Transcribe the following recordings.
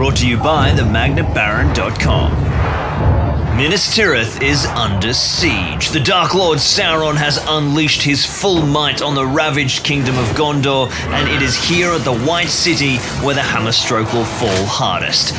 brought to you by themagnetbaron.com. Minas Tirith is under siege. The Dark Lord Sauron has unleashed his full might on the ravaged kingdom of Gondor, and it is here at the White City where the hammerstroke will fall hardest.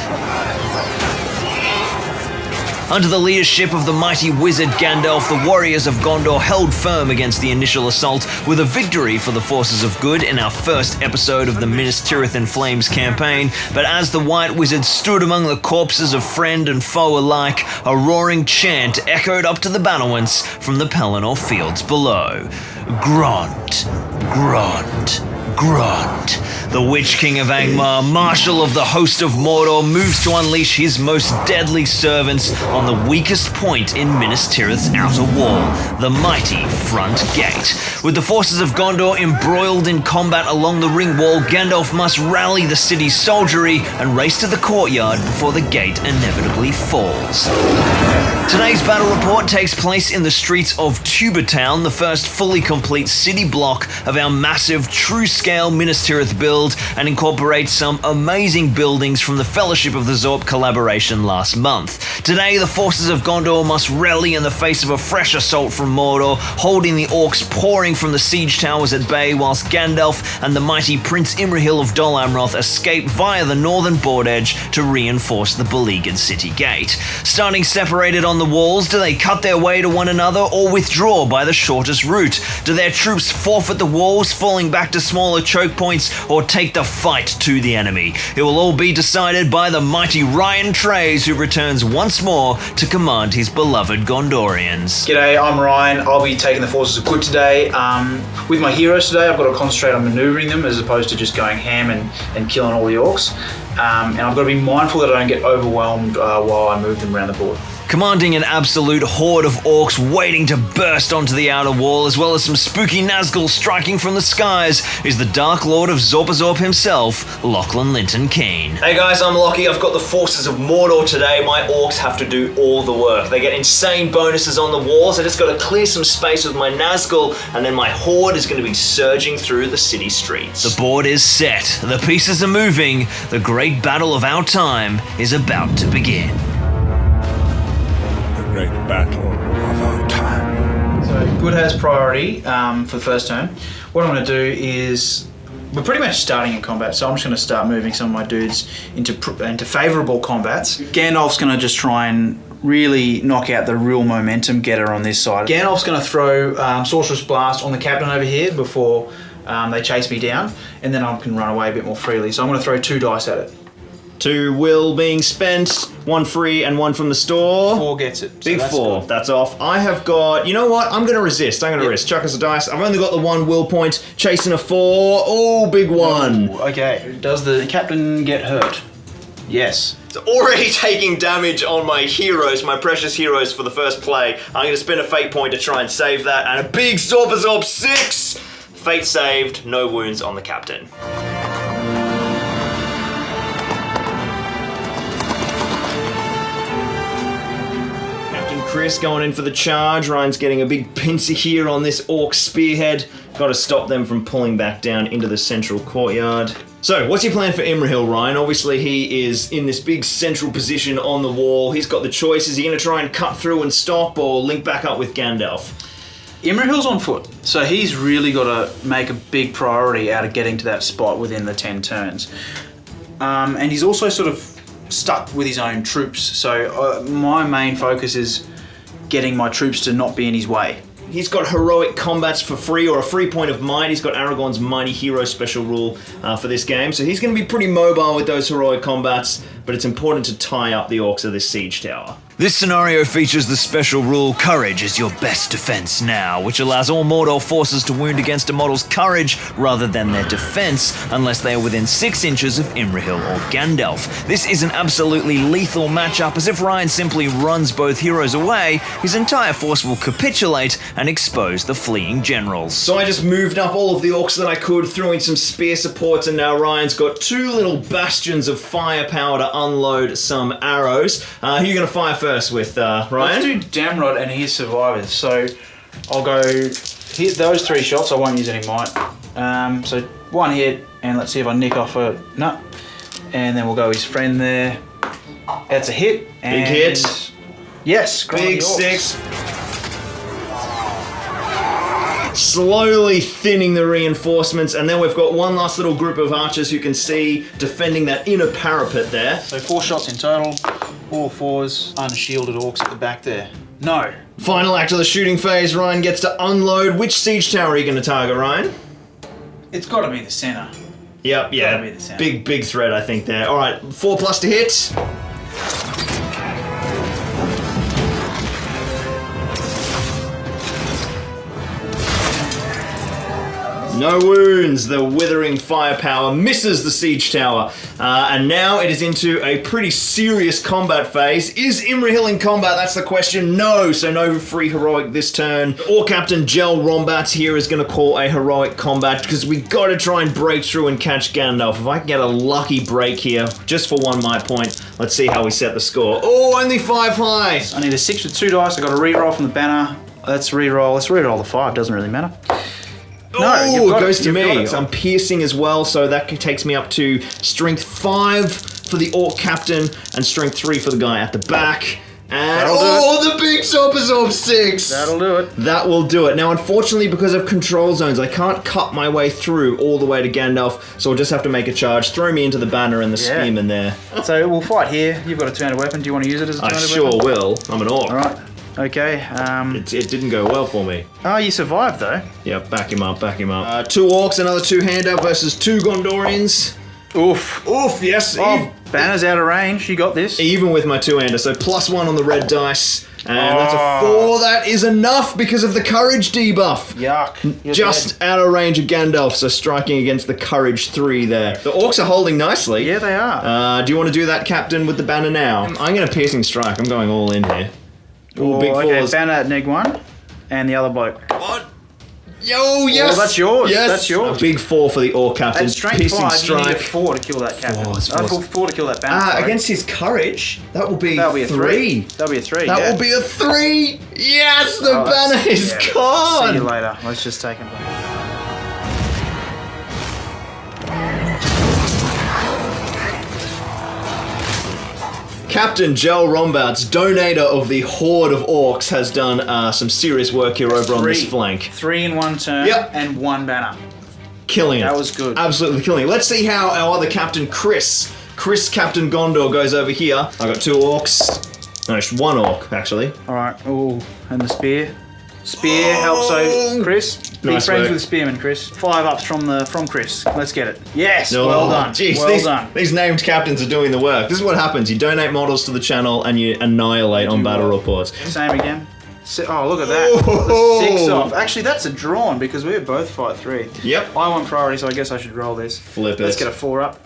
Under the leadership of the mighty wizard Gandalf, the warriors of Gondor held firm against the initial assault, with a victory for the forces of good in our first episode of the Minas Tirith in Flames campaign. But as the White Wizard stood among the corpses of friend and foe alike, a roaring chant echoed up to the battlements from the Pelennor fields below. Grunt, grunt, grunt. The Witch King of Angmar, Marshal of the host of Mordor, moves to unleash his most deadly servants on the weakest point in Minas Tirith's outer wall, the mighty front gate. With the forces of Gondor embroiled in combat along the ring wall, Gandalf must rally the city's soldiery and race to the courtyard before the gate inevitably falls. Today's battle report takes place in the streets of Tubertown, the first fully complete city block of our massive, true-scale Minas Tirith build, and incorporates some amazing buildings from the Fellowship of the Zorp collaboration last month. Today, the forces of Gondor must rally in the face of a fresh assault from Mordor, holding the orcs pouring from the siege towers at bay, whilst Gandalf and the mighty Prince Imrahil of Dol Amroth escape via the northern board edge to reinforce the beleaguered city gate. Standing separated on the walls, do they cut their way to one another or withdraw by the shortest route? Do their troops forfeit the walls, falling back to smaller choke points, or take the fight to the enemy? It will all be decided by the mighty Ryan Trays, who returns once more to command his beloved Gondorians. G'day, I'm Ryan. I'll be taking the forces of good today. With my heroes today, I've got to concentrate on manoeuvring them as opposed to just going ham and killing all the orcs. And I've got to be mindful that I don't get overwhelmed while I move them around the board. Commanding an absolute horde of orcs waiting to burst onto the outer wall, as well as some spooky Nazgul striking from the skies, is the Dark Lord of Zorpazorp himself, Lachlan Linton Keane. Hey guys, I'm Lockie. I've got the forces of Mordor today. My orcs have to do all the work. They get insane bonuses on the walls. I just got to clear some space with my Nazgul, and then my horde is going to be surging through the city streets. The board is set. The pieces are moving. The great battle of our time is about to begin. Great battle of our time. So good has priority for the first turn. What I'm going to do is, we're pretty much starting in combat, so I'm just going to start moving some of my dudes into favourable combats. Gandalf's going to just try and really knock out the real momentum getter on this side. Gandalf's going to throw Sorcerer's Blast on the captain over here before they chase me down, and then I can run away a bit more freely. So I'm going to throw 2 dice at it. 2 will being spent, 1 free and 1 from the store. 4 gets it. Big so 4, good. that's off. I have got, you know what, I'm going to resist. Risk. Chuck us a dice. I've only got the 1 will point, chasing a 4. Oh, big 1. Ooh, okay, does the captain get hurt? Yes. It's already taking damage on my heroes, my precious heroes for the first play. I'm going to spend a fate point to try and save that, and a big Zorpazorp 6! Fate saved, no wounds on the captain. Chris going in for the charge. Ryan's getting a big pincer here on this orc spearhead. Got to stop them from pulling back down into the central courtyard. So, what's your plan for Imrahil, Ryan? Obviously, he is in this big central position on the wall. He's got the choice. Is he going to try and cut through and stop, or link back up with Gandalf? Imrahil's on foot, so he's really got to make a big priority out of getting to that spot within the 10 turns. And he's also sort of stuck with his own troops, so my main focus is getting my troops to not be in his way. He's got heroic combats for free, or a free point of might. He's got Aragorn's mighty hero special rule for this game, so he's going to be pretty mobile with those heroic combats, but it's important to tie up the orcs of this siege tower. This scenario features the special rule, Courage is your best defense now, which allows all Mordor forces to wound against a model's courage rather than their defense, unless they are within 6 inches of Imrahil or Gandalf. This is an absolutely lethal matchup, as if Ryan simply runs both heroes away, his entire force will capitulate and expose the fleeing generals. So I just moved up all of the orcs that I could, threw in some spear supports, and now Ryan's got 2 little bastions of firepower to unload some arrows. Who are you going to fire first with, Ryan? Let's do Damrod and his survivors. So I'll go hit those 3 shots. I won't use any might. So 1 hit, and let's see if I nick off a... No. And then we'll go his friend there. That's a hit. Big hit. Yes, Big 6. Slowly thinning the reinforcements, and then we've got one last little group of archers who can see defending that inner parapet there. So 4 shots in total. All 4s. Unshielded orcs at the back there. No. Final act of the shooting phase. Ryan gets to unload. Which siege tower are you going to target, Ryan? It's got to be the center. Yep, yeah. Gotta be the center. Big threat, I think, there. All right, 4+ to hit. No wounds. The withering firepower misses the siege tower. And now it is into a pretty serious combat phase. Is Imrahil in combat? That's the question. No, so no free heroic this turn. Or Captain Jel Rombats here is going to call a heroic combat because we got to try and break through and catch Gandalf. If I can get a lucky break here, just for 1 might point, let's see how we set the score. Oh, only 5 high. I need a 6 with 2 dice. I got a reroll from the banner. Let's reroll. Let's reroll the 5. Doesn't really matter. No, it goes to me. I'm piercing as well, so that takes me up to strength 5 for the orc captain and strength 3 for the guy at the back. And the big Zorpazorp 6! That'll do it. That will do it. Now, unfortunately, because of control zones, I can't cut my way through all the way to Gandalf, so I'll just have to make a charge. Throw me into the banner and the spearman there. So we'll fight here. You've got a two-handed weapon. Do you want to use it as a two-handed weapon? I sure will. I'm an orc. All right. Okay. It didn't go well for me. Oh, you survived though. Yeah, back him up. 2 orcs, another 2-hander versus 2 Gondorians. Oof. Oof, yes. Oh, banner's out of range. You got this. Even with my 2-hander, so +1 on the red dice. And that's a 4. That is enough because of the courage debuff. Yuck. You're Just out of range of Gandalf, so striking against the courage 3 there. The orcs are holding nicely. Yeah, they are. Do you want to do that, Captain, with the banner now? I'm going to piercing strike. I'm going all in here. Ooh, big okay, 4s. banner at -1, and the other bloke. What? Yo, yes! Oh, that's yours. Yes! That's yours. A big 4 for the orc captain. At strength Piercing 5, strike. you need a 4 to kill that captain. 4 to kill that banner. sorry. Against his courage, that will be That'll be a 3. That'll be a 3. That will be a 3! Yes, the banner is gone! See you later. Let's just take him back. Captain Jel Rombats, donator of the Horde of Orcs, has done some serious work here over on this flank. 3 in 1 turn and 1 banner. Killing it. That was good. Absolutely killing it. Let's see how our other captain, Chris Captain Gondor, goes over here. I got 2 orcs. No, it's 1 orc, actually. Alright. Oh, and the spear. Spear helps out Chris. Be Nice friends work. with Spearman, Chris. 5 ups from Chris. Let's get it. Yes, Oh, well done. Geez, well done. these named captains are doing the work. This is what happens. You donate models to the channel and you annihilate on battle reports. Same again. Oh, look at that. Oh. The 6 off. Actually, that's a drawn because we both fight 3. Yep. I want priority, so I guess I should roll this. Flip it. Let's get a 4 up.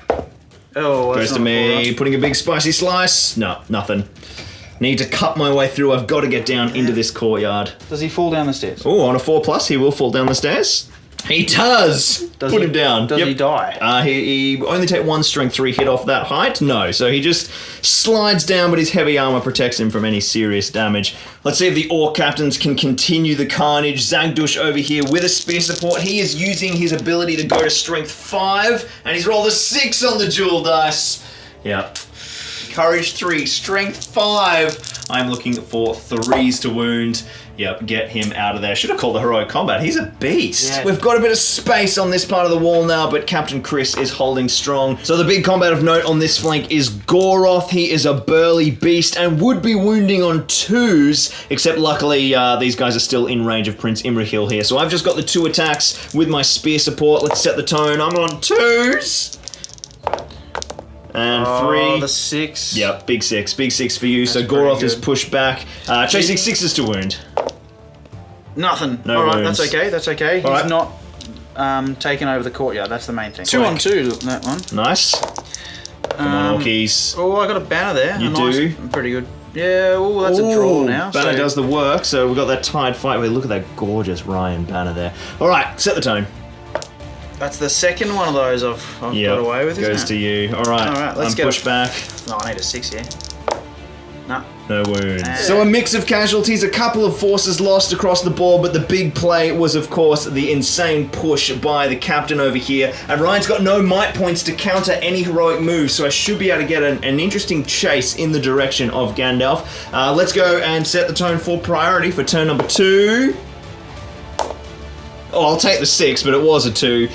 Oh, that's Goes to not a 4 me, up. putting a big spicy slice. No, nothing. Need to cut my way through. I've got to get down into this courtyard. Does he fall down the stairs? Oh, on a 4+, he will fall down the stairs. He does! Put him down. Does he die? He only take 1 strength 3 hit off that height? No, so he just slides down, but his heavy armor protects him from any serious damage. Let's see if the orc captains can continue the carnage. Zagdush over here with a spear support. He is using his ability to go to strength 5, and he's rolled a 6 on the dual dice. Yeah. Courage 3, strength 5. I'm looking for 3s to wound. Yep, get him out of there. Should have called the heroic combat. He's a beast. Yeah. We've got a bit of space on this part of the wall now, but Captain Chris is holding strong. So the big combat of note on this flank is Goroth. He is a burly beast and would be wounding on 2s, except luckily these guys are still in range of Prince Imrahil here. So I've just got the 2 attacks with my spear support. Let's set the tone. I'm on 2s. And 3. The 6. Yep, big 6. Big 6 for you. So That's Goroth pretty is good. pushed back. Chasing 6s to wound. Nothing. No Alright, wounds. that's okay. That's okay. He's Alright. not taken over the courtyard. That's the main thing. 2 Quick. on 2, that one. Nice. Come on, Orkies. Oh, I got a banner there. You a nice, do? Pretty good. Yeah, oh, that's a draw now. Banner so- does the work, so we've got that tied fight. Wait, look at that gorgeous Ryan banner there. All right, set the tone. That's the second one of those I've got away with. Goes isn't to it? you. All right, All right, let's I'm get pushed a- back. No, I need a 6 here. No. No wounds. So a mix of casualties, a couple of forces lost across the board, but the big play was, of course, the insane push by the captain over here. And Ryan's got no might points to counter any heroic moves, so I should be able to get an interesting chase in the direction of Gandalf. Let's go and set the tone for priority for turn number 2. Oh, I'll take the 6, but it was a 2.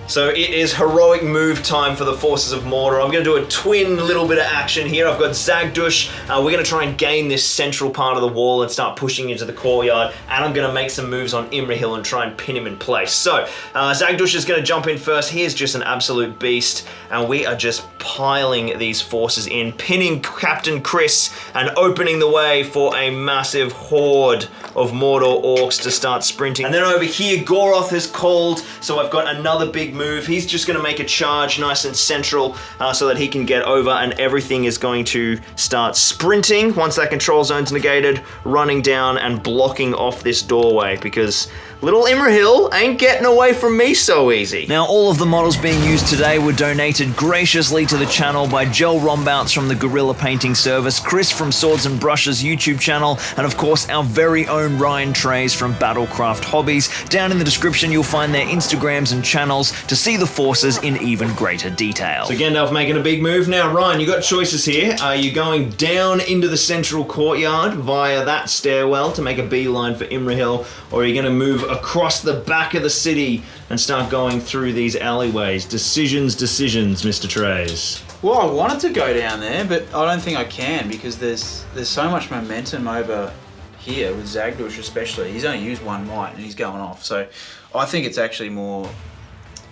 So it is heroic move time for the forces of Mordor. I'm going to do a twin little bit of action here. I've got Zagdush. We're going to try and gain this central part of the wall and start pushing into the courtyard. And I'm going to make some moves on Imrahil and try and pin him in place. So Zagdush is going to jump in first. He is just an absolute beast. And we are just piling these forces in, pinning Captain Chris and opening the way for a massive horde of Mordor orcs to start sprinting. And then over here, Goroth is called. So I've got another big move. He's just going to make a charge nice and central so that he can get over, and everything is going to start sprinting once that control zone's negated, running down and blocking off this doorway, because little Imrahil ain't getting away from me so easy. Now, all of the models being used today were donated graciously to the channel by Joel Rombouts from the Guerrilla Painting Service, Chris from Swords and Brushes YouTube channel, and of course our very own Ryan Trays from Battlecraft Hobbies. Down in the description you'll find their Instagrams and channels to see the forces in even greater detail. So Gandalf making a big move. Now Ryan, you got choices here. Are you going down into the central courtyard via that stairwell to make a beeline for Imrahil, or are you going to move across the back of the city and start going through these alleyways? Decisions, Mr. Trays. Well, I wanted to go down there, but I don't think I can, because there's so much momentum over here with Zagdush especially. He's only used one might and he's going off. So I think it's actually more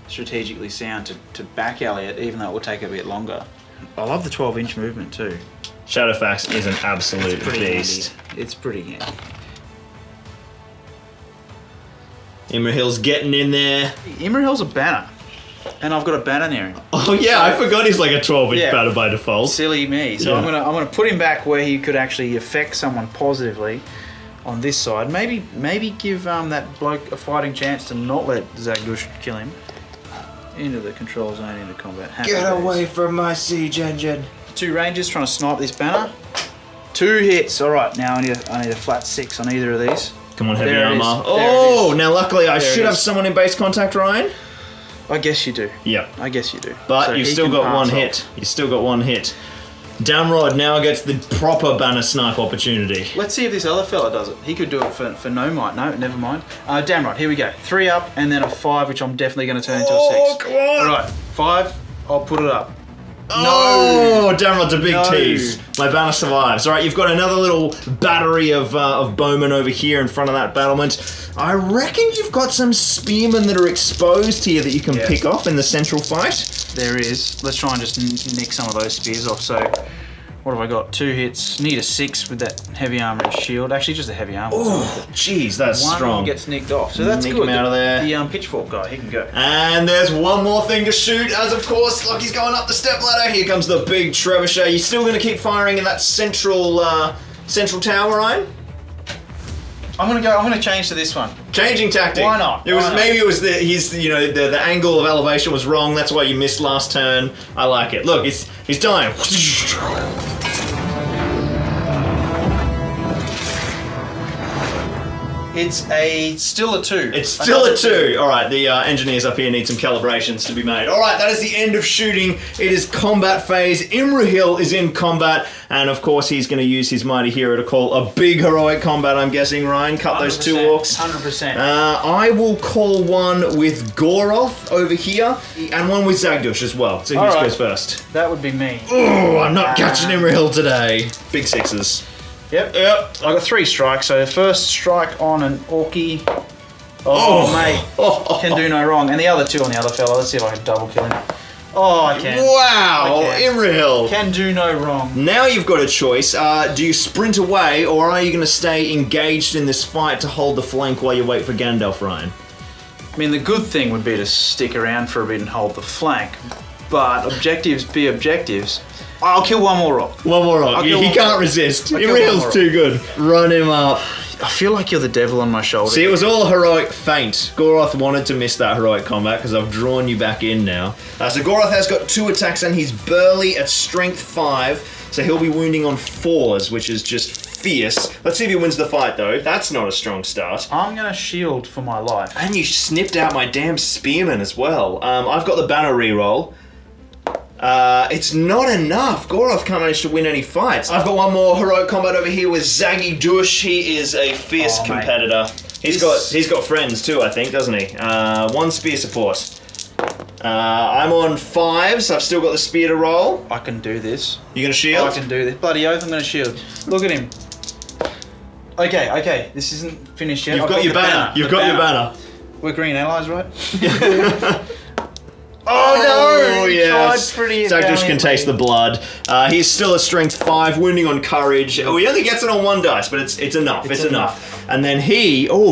strategically sound to back alley it, even though it will take a bit longer. I love the 12-inch movement too. Shadowfax is an absolute beast. Handy. It's pretty handy. Imrahil's getting in there. Imrahil's a banner, and I've got a banner near him. Oh yeah, I forgot he's like a 12-inch banner by default. Silly me. So I'm gonna put him back where he could actually affect someone positively on this side. Maybe give that bloke a fighting chance to not let Zagdush kill him. Into the control zone, into combat. Get away from my siege engine. 2 rangers trying to snipe this banner. 2 hits. All right, now I need a flat 6 on either of these. Come on, heavy There it armor. is. Oh, now luckily I There should it have is. someone in base contact, Ryan. I guess you do. Yeah. I guess you do. But So you've he still can got pass one off. hit. You've still got one hit. Damrod now gets the proper banner snipe opportunity. Let's see if this other fella does it. He could do it for no might. No, never mind. Damn, here we go. 3 up and then a 5, which I'm definitely going to turn into a 6. Come on. All right, 5. I'll put it up. Oh, Damrod's a big No. tease. My banner survives. All right, you've got another little battery of bowmen over here in front of that battlement. I reckon you've got some spearmen that are exposed here that you can pick off in the central fight. There is. Let's try and just nick some of those spears off. So, what have I got? 2 hits. Need a 6 with that heavy armor and shield. Actually, just a heavy armor. Oh, jeez, that's One strong. gets nicked off. So that's Nick good. him out of there. The pitchfork guy, he can go. And there's one more thing to shoot, as of course, Lockie's going up the stepladder. Here comes the big Trebuchet. You still going to keep firing in that central tower, Ryan? I'm gonna change to this one. Changing tactic. Why not? Maybe it was the angle of elevation was wrong. That's why you missed last turn. I like it. Look, he's dying. It's still a 2. It's still a 2. All right, the engineers up here need some calibrations to be made. All right, that is the end of shooting. It is combat phase. Imrahil is in combat, and of course he's going to use his mighty hero to call a big heroic combat, I'm guessing, Ryan. Cut those 2 orcs. 100%. I will call one with Goroth over here, and one with Zagdush as well. So who All right. goes first? That would be me. Oh, I'm not catching Imrahil today. Big 6s. Yep. I got 3 strikes. So the first strike on an orky. Oh, mate. Can do no wrong. And the other 2 on the other fella. Let's see if I can double kill him. Oh, I can. Wow, I can. Imrahil. Can do no wrong. Now you've got a choice. Do you sprint away, or are you going to stay engaged in this fight to hold the flank while you wait for Gandalf, Ryan? I mean, the good thing would be to stick around for a bit and hold the flank. But objectives be objectives. I'll kill one more rock. One more rock. He can't resist. Imrahil's too good. Run him up. I feel like you're the devil on my shoulder. See, it was all a heroic feint. Goroth wanted to miss that heroic combat because I've drawn you back in now. So Goroth has got 2 attacks and he's burly at strength 5. So he'll be wounding on 4s, which is just fierce. Let's see if he wins the fight though. That's not a strong start. I'm going to shield for my life. And you snipped out my damn spearman as well. I've got the banner reroll. It's not enough. Goroth can't manage to win any fights. I've got one more heroic combat over here with Zagi Dush. He is a fierce competitor. He's got friends too, I think, doesn't he? 1 spear support. I'm on 5s. I've still got the spear to roll. I can do this. You gonna shield? I can do this. Bloody oath, I'm going to shield. Look at him. Okay. This isn't finished yet. You've got your banner. You've got your banner. We're green allies, right? Oh no! Yes. Zagdush can taste the blood. He's still a strength 5, wounding on courage. Oh, he only gets it on 1 dice, but it's enough. It's enough. And then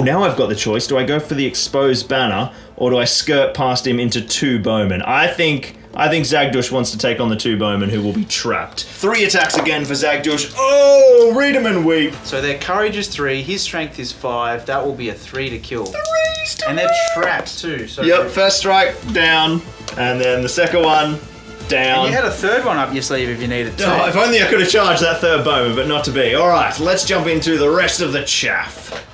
now I've got the choice. Do I go for the exposed banner or do I skirt past him into 2 bowmen? I think Zagdush wants to take on the 2 bowmen who will be trapped. 3 attacks again for Zagdush. Oh, read him and weep. So their courage is 3, his strength is 5. That will be a 3 to kill. 3 to And they're trapped too. So yep, first strike, down. And then the second one, down. And you had a 3rd one up your sleeve if you needed to. Oh, if only I could have charged that 3rd bowman, but not to be. Alright, let's jump into the rest of the chaff.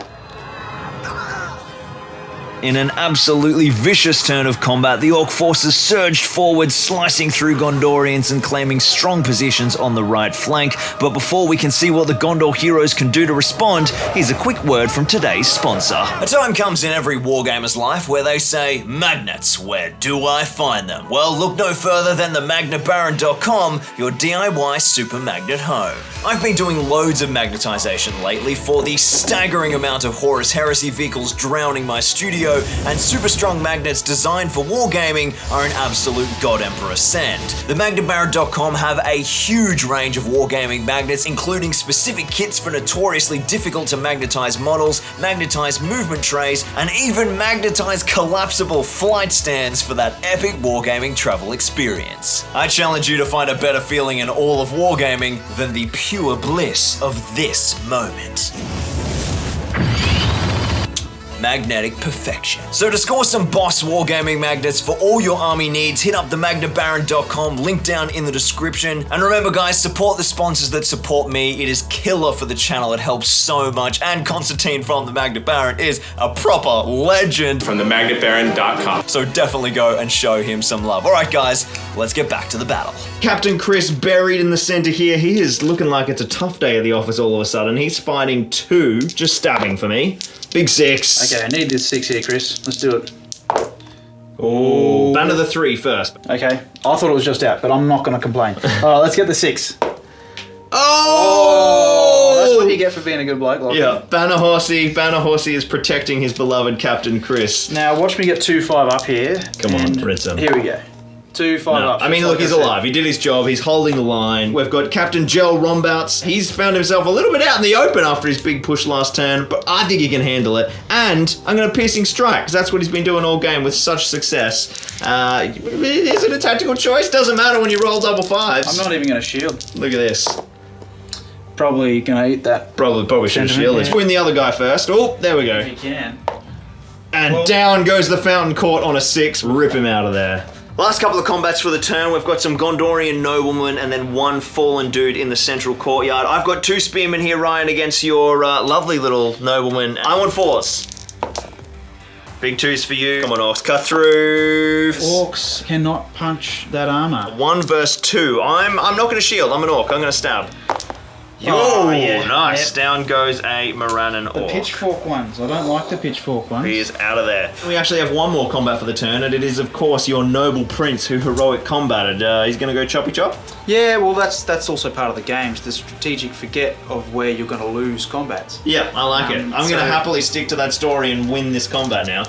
In an absolutely vicious turn of combat, the Orc forces surged forward, slicing through Gondorians and claiming strong positions on the right flank. But before we can see what the Gondor heroes can do to respond, here's a quick word from today's sponsor. A time comes in every wargamer's life where they say, magnets, where do I find them? Well, look no further than the magnetbaron.com, your DIY super magnet home. I've been doing loads of magnetization lately for the staggering amount of Horus Heresy vehicles drowning my studio, and super strong magnets designed for wargaming are an absolute god emperor send. The magnetbaron.com have a huge range of wargaming magnets, including specific kits for notoriously difficult to magnetize models, magnetized movement trays, and even magnetized collapsible flight stands for that epic wargaming travel experience. I challenge you to find a better feeling in all of wargaming than the pure bliss of this moment. Magnetic perfection. So to score some boss wargaming magnets for all your army needs, hit up the magnetbaron.com, link down in the description. And remember guys, support the sponsors that support me. It is killer for the channel, it helps so much. And Constantine from the Magnet Baron is a proper legend. From the magnetbaron.com. So definitely go and show him some love. Alright guys, let's get back to the battle. Captain Chris buried in the center here. He is looking like it's a tough day at the office all of a sudden. He's fighting 2, just stabbing for me. Big 6. Okay, I need this 6 here, Chris. Let's do it. Oh, banner the 3 first. Okay, I thought it was just out, but I'm not going to complain. All right, let's get the 6. Oh! That's what you get for being a good bloke. Like Yeah, Banner Horsey is protecting his beloved Captain Chris. Now watch me get 2-5 up here. Come on, Rinson. Here we go. 2-5 up. I mean, look, he's alive. He did his job. He's holding the line. We've got Captain Gel Rombouts. He's found himself a little bit out in the open after his big push last turn, but I think he can handle it. And I'm going to Piercing Strike, because that's what he's been doing all game with such success. Is it a tactical choice? Doesn't matter when you roll double 5s. I'm not even going to shield. Look at this. Probably going to eat that. Probably should have shielded. Let's win the other guy first. Oh, there we go. If you can. And down goes the Fountain Court on a 6. Rip him out of there. Last couple of combats for the turn, we've got some Gondorian noblemen and then 1 fallen dude in the central courtyard. I've got 2 spearmen here, Ryan, against your lovely little nobleman. I want 4s. Big 2s for you. Come on, Orcs, cut through. Orcs cannot punch that armor. 1 versus 2. I'm not going to shield, I'm an Orc, I'm going to stab. Oh, yeah. Nice. Yep. Down goes a Morannon Orc. The pitchfork ones. I don't like the pitchfork ones. He is out of there. We actually have 1 more combat for the turn, and it is, of course, your noble prince who heroic combated. He's going to go choppy chop? Yeah, well, that's also part of the games. The strategic forget of where you're going to lose combats. Yeah, I like it. I'm going to happily stick to that story and win this combat now.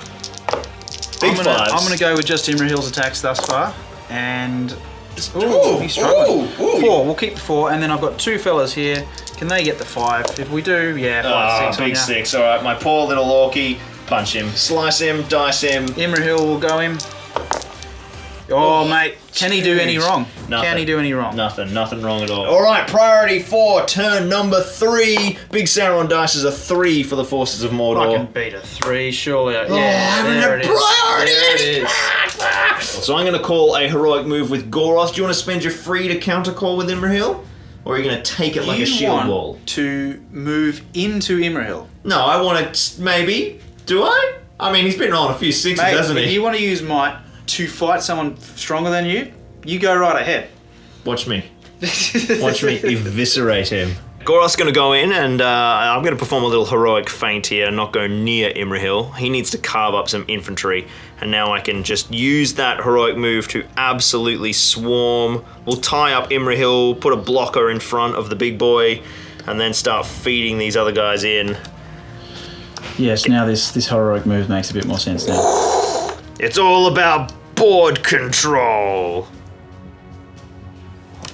Big 5s. I'm going to go with just Imrahil's attacks thus far, and... Ooh, he's struggling. ooh. 4, we'll keep the 4, and then I've got 2 fellas here. Can they get the 5? If we do, yeah, 5, 6 on big ya. 6. All right, my poor little Orky. Punch him. Slice him, dice him. Imrahil will go him. Oh, mate, can he do any wrong? Nothing. Can he do any wrong? Nothing wrong at all. All right, priority 4, turn number 3. Big Sauron dice is a 3 for the forces of Mordor. I can beat a 3, surely. I Yeah, haven't there had it is. priority. There it is. So I'm going to call a heroic move with Goroth. Do you want to spend your free to counter call with Imrahil? Or are you going to take it like a shield want wall? To move into Imrahil. No, I want to maybe. Do I? I mean, he's been on a few 6s, Mate, hasn't if he? you want to use might to fight someone stronger than you, you go right ahead. Watch me. Watch me eviscerate him. Goroth's going to go in and I'm going to perform a little heroic feint here and not go near Imrahil. He needs to carve up some infantry and now I can just use that heroic move to absolutely swarm. We'll tie up Imrahil, put a blocker in front of the big boy and then start feeding these other guys in. Yes, now this heroic move makes a bit more sense now. It's all about board control.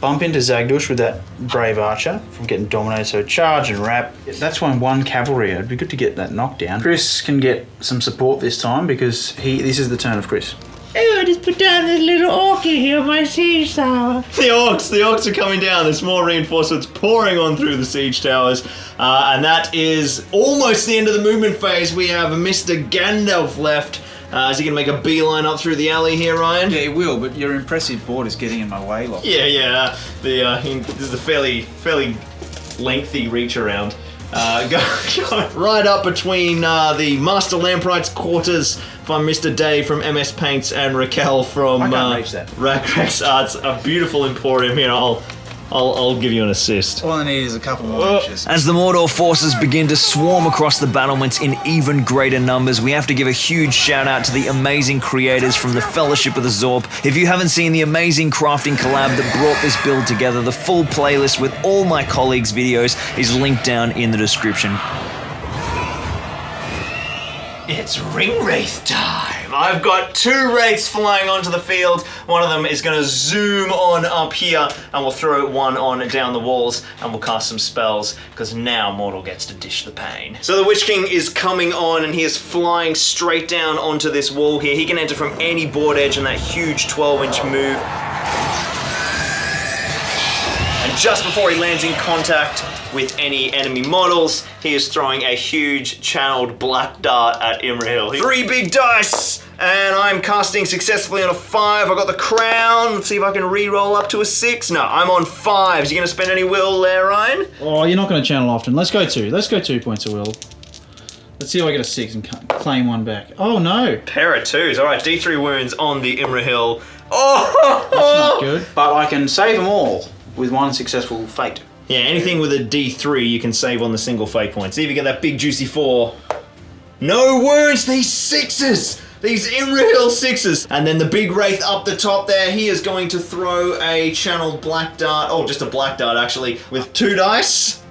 Bump into Zagdush with that brave archer from getting dominated, so charge and wrap. That's one cavalry. It'd be good to get that knockdown. Chris can get some support this time because this is the turn of Chris. Oh, I just put down this little orky here on my siege tower. The orcs are coming down. There's more reinforcements pouring on through the siege towers. And that is almost the end of the movement phase. We have Mr. Gandalf left. Is he going to make a beeline up through the alley here, Ryan? Yeah, he will, but your impressive board is getting in my way, Locke. Yeah. This is a fairly lengthy reach around. Go right up between the Master Lampright's quarters from Mr. Dave from MS Paints and Raquel from I can't reach that. Rackrex Arts. A beautiful emporium here. I'll give you an assist. All I need is a couple more inches. As the Mordor forces begin to swarm across the battlements in even greater numbers, we have to give a huge shout out to the amazing creators from the Fellowship of the Zorp. If you haven't seen the amazing crafting collab that brought this build together, the full playlist with all my colleagues' videos is linked down in the description. It's Ring Wraith time! I've got 2 Wraiths flying onto the field. One of them is going to zoom on up here, and we'll throw one on down the walls, and we'll cast some spells, because now Mordor gets to dish the pain. So the Witch King is coming on, and he is flying straight down onto this wall here. He can enter from any board edge in that huge 12-inch move. And just before he lands in contact with any enemy models, he is throwing a huge channeled black dart at Imrahil. 3 big dice! And I'm casting successfully on a 5. I got the crown. Let's see if I can re-roll up to a 6. No, I'm on 5s. You gonna spend any will there, Ryan? Oh, you're not going to channel often. Let's go 2. Let's go 2 points of will. Let's see if I get a 6 and claim one back. Oh no! Pair of 2s. All right, D3 wounds on the Imrahil. Oh! That's not good. But I can save them all with one successful fate. Yeah, anything with a D3 you can save on the single fate point. See if you get that big juicy 4. No wounds, these 6s! These Imrahil 6s! And then the big Wraith up the top there, he is going to throw a channeled black dart, oh, just a black dart actually, with 2 dice.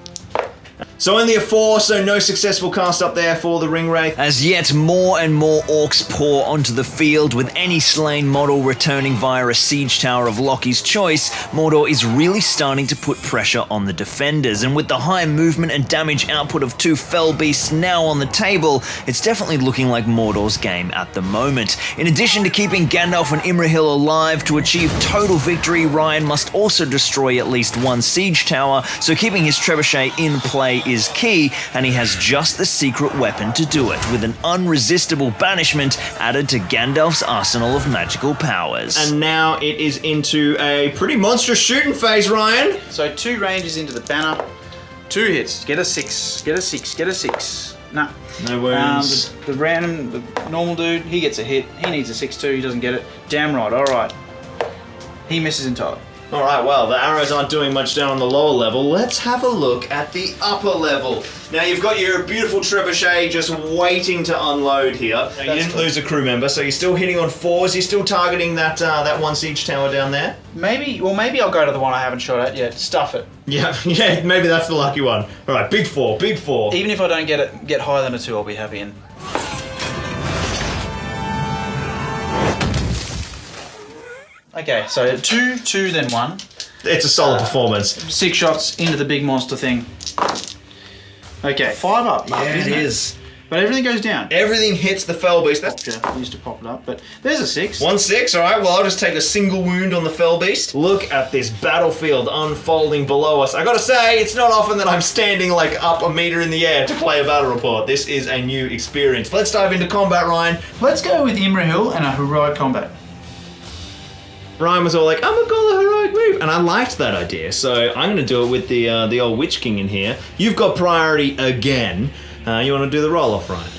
So only a 4, so no successful cast up there for the Ring Wraith. As yet more and more orcs pour onto the field, with any slain model returning via a siege tower of Loki's choice, Mordor is really starting to put pressure on the defenders, and with the high movement and damage output of 2 fell beasts now on the table, it's definitely looking like Mordor's game at the moment. In addition to keeping Gandalf and Imrahil alive, to achieve total victory, Ryan must also destroy at least 1 siege tower, so keeping his trebuchet in play is key, and he has just the secret weapon to do it, with an unresistible banishment added to Gandalf's arsenal of magical powers. And now it is into a pretty monstrous shooting phase, Ryan. So 2 ranges into the banner, 2 hits, get a 6, get a 6, get a 6. Nah. No wounds. The normal dude, he gets a hit. He needs a 6-2, he doesn't get it. Damn right, alright. He misses entirely. Alright, well, the arrows aren't doing much down on the lower level. Let's have a look at the upper level. Now, you've got your beautiful trebuchet just waiting to unload here. Now, you didn't lose a crew member, so you're still hitting on 4s. You're still targeting that 1 siege tower down there. Maybe I'll go to the one I haven't shot at yet. Stuff it. Yeah, maybe that's the lucky one. Alright, big 4. Even if I don't get higher than a 2, I'll be happy. And okay, so 2, 2, then 1. It's a solid performance. 6 shots into the big monster thing. Okay, 5 up. Yeah, it is. But everything goes down. Everything hits the fell beast. That's Used to pop it up, but there's a 6. 1-6, alright, well I'll just take a single wound on the fell beast. Look at this battlefield unfolding below us. I gotta say, it's not often that I'm standing like up a meter in the air to play a battle report. This is a new experience. Let's dive into combat, Ryan. Let's go with Imrahil and a heroic combat. Ryan was all like, I'm gonna call a heroic move, and I liked that idea, so I'm gonna do it with the old Witch King in here. You've got priority again. You wanna do the roll-off, Ryan?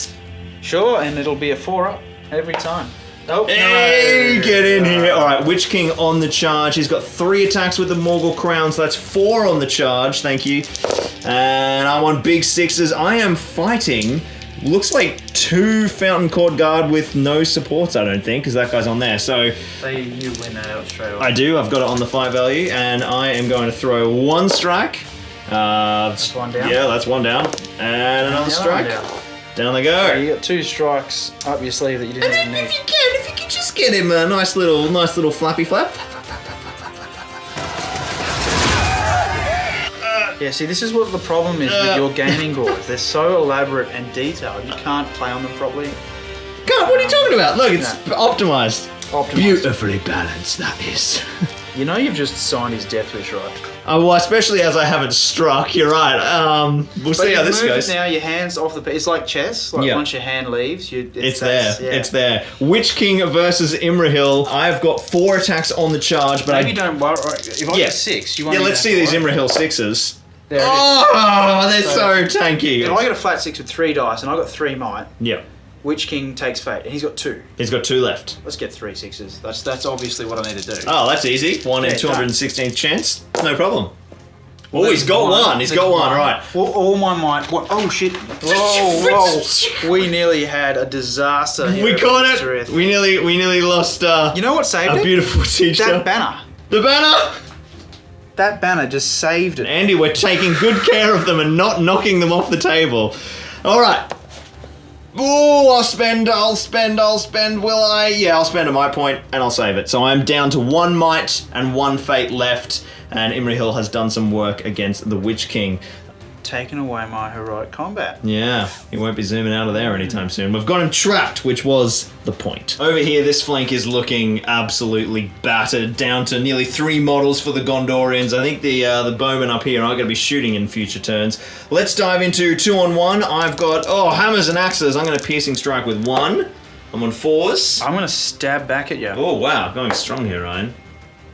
Sure, and it'll be a 4-up every time. Oh, Hey, no. get in here. Alright, Witch King on the charge. He's got 3 attacks with the Morgul Crown, so that's 4 on the charge, thank you. And I want big 6s. I am fighting, looks like 2 Fountain Court Guard with no supports, I don't think, because that guy's on there. So You win that out straight away. I do, I've got it on the fight value, and I am going to throw 1 strike. That's 1 down. Yeah, that's 1 down. And another strike. Down they go. So you got 2 strikes up your sleeve that you didn't even need. If you could just get him a nice little flappy flap. Yeah, see, this is what the problem is with your gaming boards. They're so elaborate and detailed, you can't play on them properly. God, what are you talking about? Look, it's optimized. Optimised. Beautifully balanced, that is. You know you've just signed his death wish, right? Well, especially as I haven't struck, you're right. We'll see how this goes. Now your hand's off the... It's like chess. Like Yeah. once your hand leaves, It's there. Witch King versus Imrahil. I've got 4 attacks on the charge, but Maybe don't worry. If I get 6, you won't let's see these Imrahil 6s. There it is. Oh, they're so tanky. If I get a flat 6 with 3 dice and I got 3 might, Yeah, Witch King takes fate, and he's got 2. he's got 2 left. Let's get 3 6s. That's obviously what I need to do. Oh, that's easy. 1 in Yeah, 216th chance. No problem. Oh, he's got 1. He's got 1, right. Well, all my might. What? Oh shit! Whoa! We nearly had a disaster. Here We at caught Minas it. Tirith. We nearly lost You know what saved a it? beautiful teacher. That banner. The banner. That banner just saved it. Andy, we're taking good care of them and not knocking them off the table. All right. Ooh, I'll spend. Will I? Yeah, I'll spend a might point and I'll save it. So I'm down to 1 might and 1 fate left. And Imrahil has done some work against the Witch King. Taken away my heroic combat. Yeah, he won't be zooming out of there anytime soon. We've got him trapped, which was the point. Over here, this flank is looking absolutely battered, down to nearly 3 models for the Gondorians. I think the bowmen up here are going to be shooting in future turns. Let's dive into 2-on-1. I've got, hammers and axes. I'm going to piercing strike with 1. I'm on 4s. I'm gonna stab back at you. Oh, wow, going strong here, Ryan.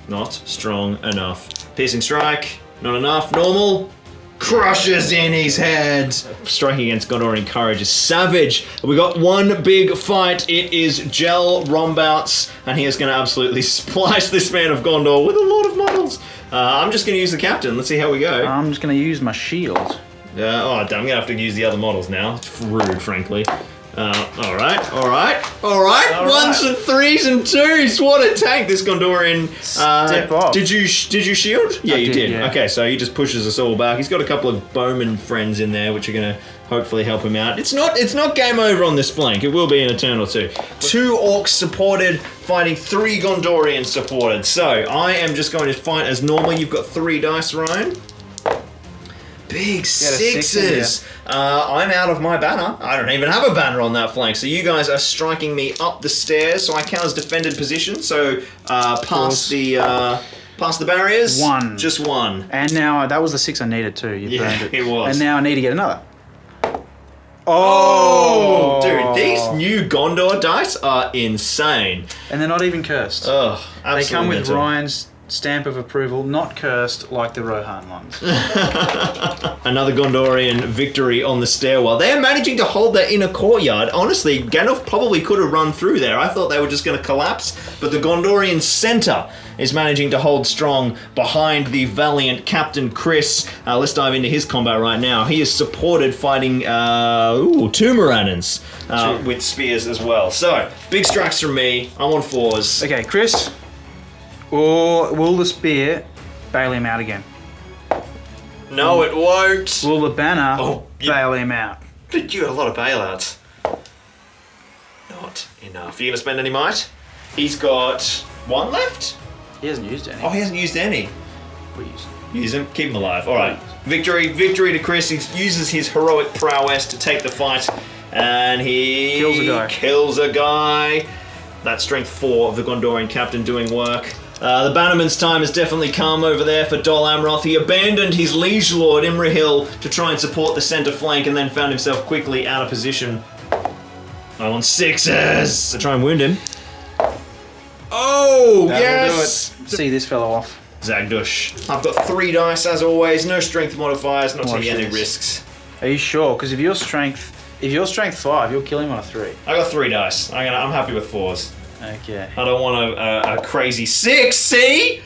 Not strong enough. Piercing strike, not enough. Normal. Crushes in his head. Striking against Gondorian courage is savage. We got 1 big fight. It is Gel Rombouts, and he is going to absolutely splice this man of Gondor with a lot of models. I'm just going to use the captain. Let's see how we go. I'm just gonna use my shield. Damn, I'm going to have to use the other models now. It's rude, frankly. All right. 1s and 3s and 2s. What a tank, this Gondorian. Step off. Did you shield? Yeah, you did. yeah. Okay, so he just pushes us all back. He's got a couple of bowman friends in there, which are going to hopefully help him out. It's not game over on this flank. It will be in a turn or 2. 2 orcs supported, fighting 3 Gondorians supported. So I am just going to fight as normal. You've got 3 dice, Ryan. Big 6s. I'm out of my banner. I don't even have a banner on that flank. So you guys are striking me up the stairs. So I count as defended position. So past the barriers. 1. Just 1. And now that was the 6 I needed too. You burned it. it was. And now I need to get another. Oh, dude, these new Gondor dice are insane. And they're not even cursed. Oh, absolutely. They come with mental. Ryan's stamp of approval, not cursed like the Rohan ones. Another Gondorian victory on the stairwell. They are managing to hold their inner courtyard. Honestly, Gandalf probably could have run through there. I thought they were just going to collapse, but the Gondorian center is managing to hold strong behind the valiant Captain Chris. Let's dive into his combat right now. He is supported fighting two Moranans with spears as well. So, big strikes from me. I'm on 4s. Okay, Chris. Or will the spear bail him out again? No, it won't. Will the banner Oh, bail him out? But you got a lot of bailouts. Not enough. You gonna spend any might? He's got 1 left? He hasn't used any. Oh, he hasn't used any. Please. Use him, keep him alive. Alright. Victory to Chris. He uses his heroic prowess to take the fight. And he Kills a guy. That's strength 4 of the Gondorian captain doing work. The bannerman's time has definitely come over there for Dol Amroth. He abandoned his liege lord Imrahil to try and support the centre flank and then found himself quickly out of position. I want 6s to try and wound him. Oh, yes! See this fellow off. Zagdush. I've got 3 dice as always, no strength modifiers, not taking any risks. Are you sure? Because if you're strength 5, you'll kill him on a 3. I got 3 dice. I'm happy with 4s. Okay. I don't want a crazy 6. See?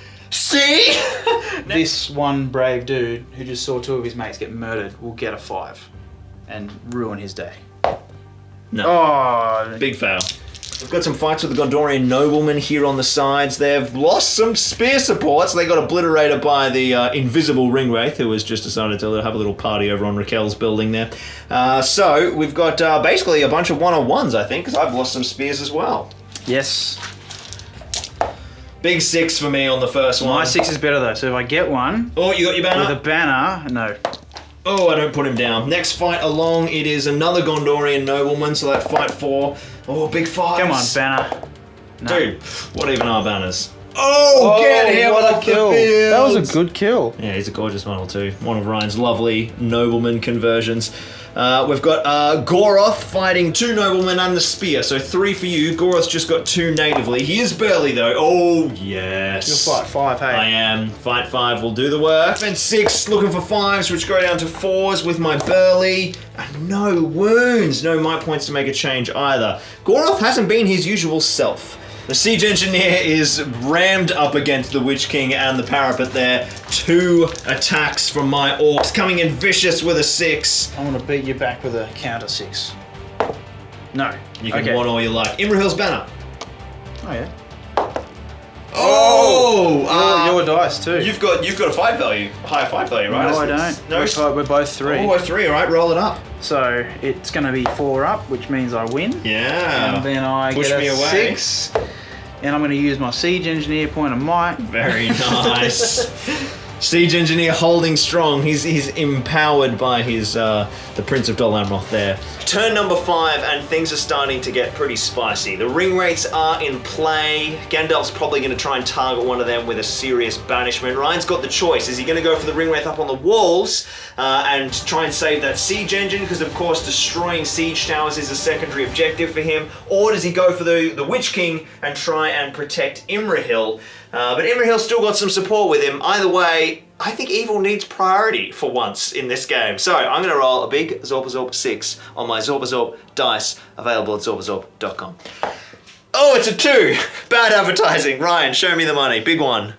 This one brave dude who just saw 2 of his mates get murdered will get a 5 and ruin his day. No. Oh, Big fail. We've got some fights with the Gondorian noblemen here on the sides. They've lost some spear supports. They got obliterated by the invisible Ringwraith, who has just decided to have a little party over on Raquel's building there. So we've got basically a bunch of 1-on-1s, I think, because I've lost some spears as well. yes. Big 6 for me on the first one. My 6 is better though. So if I get one Oh, you got your banner? with a banner, no. Oh, I don't put him down. Next fight along, it is another Gondorian nobleman, so that fight 4. Oh, big 5s. Come on, banner. No. Dude, what even are banners? Oh, get him what a off kill. the field. That was a good kill. Yeah, he's a gorgeous model too. One of Ryan's lovely nobleman conversions. We've got Goroth fighting 2 noblemen and the spear, so 3 for you. Goroth's just got 2 natively. He is burly though. Oh, yes. You'll fight 5, hey? I am. Fight 5 will do the work. And 6, looking for 5s, which go down to 4s with my burly. And no wounds. No might points to make a change either. Goroth hasn't been his usual self. The siege engineer is rammed up against the Witch King and the parapet there. 2 attacks from my orcs coming in vicious with a 6. I'm gonna beat you back with a counter 6. No. You can want all you like. Imrahil's banner. Oh yeah. Oh! Your dice too. You've got a fight value, a higher fight value, right? No, I don't. No, We're both 3. Oh, 3. All right, roll it up. So it's gonna be 4 up, which means I win. Yeah. And then I Push get me a away. 6. And I'm gonna use my siege engineer point of might. Very nice. Siege engineer holding strong. He's empowered by his the Prince of Dol Amroth there. Turn number 5, and things are starting to get pretty spicy. The ring rates are in play. Gandalf's probably going to try and target one of them with a serious banishment. Ryan's got the choice. Is he going to go for the ring wraith up on the walls and try and save that siege engine? Because of course destroying siege towers is a secondary objective for him. Or does he go for the Witch King and try and protect Imrahil? But Imrahil's still got some support with him. Either way, I think evil needs priority for once in this game. So I'm going to roll a big Zorpazorp 6 on my Zorpazorp dice, available at zorpazorp.com. Oh, it's a 2! Bad advertising. Ryan, show me the money. Big one.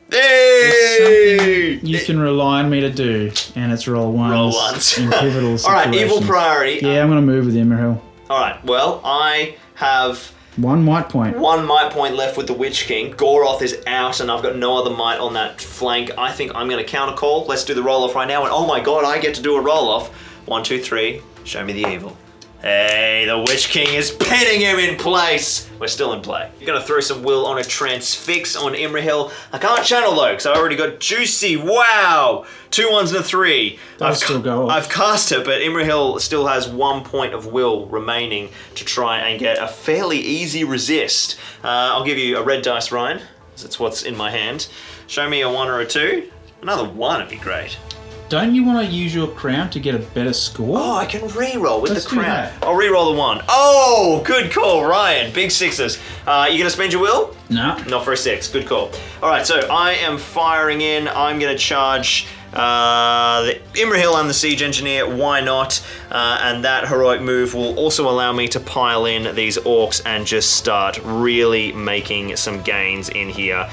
Hey! You can rely on me to do, and it's roll ones. Roll ones. In pivotal situations. Alright, evil priority. Yeah, I'm going to move with Imrahil. Alright, well, I have 1 might point. 1 might point left with the Witch King. Goroth is out, and I've got no other might on that flank. I think I'm going to counter call. Let's do the roll-off right now. And oh my god, I get to do a roll-off. 1, 2, 3. Show me the evil. Hey, the Witch King is pinning him in place. We're still in play. You're going to throw some will on a transfix on Imrahil. I can't channel though, because I already got Juicy. Wow! 2 1s and a 3. I've cast it, but Imrahil still has 1 point of will remaining to try and get a fairly easy resist. I'll give you a red dice, Ryan. That's what's in my hand. Show me a 1 or a 2. Another 1 would be great. Don't you want to use your crown to get a better score? Oh, I can re-roll with Let's the do crown. that. I'll re-roll the 1. Oh, good call, Ryan. Big 6s. You gonna spend your will? No. Not for a 6. Good call. All right, so I am firing in. I'm gonna charge the Imrahil and the Siege Engineer. Why not? And that heroic move will also allow me to pile in these orcs and just start really making some gains in here.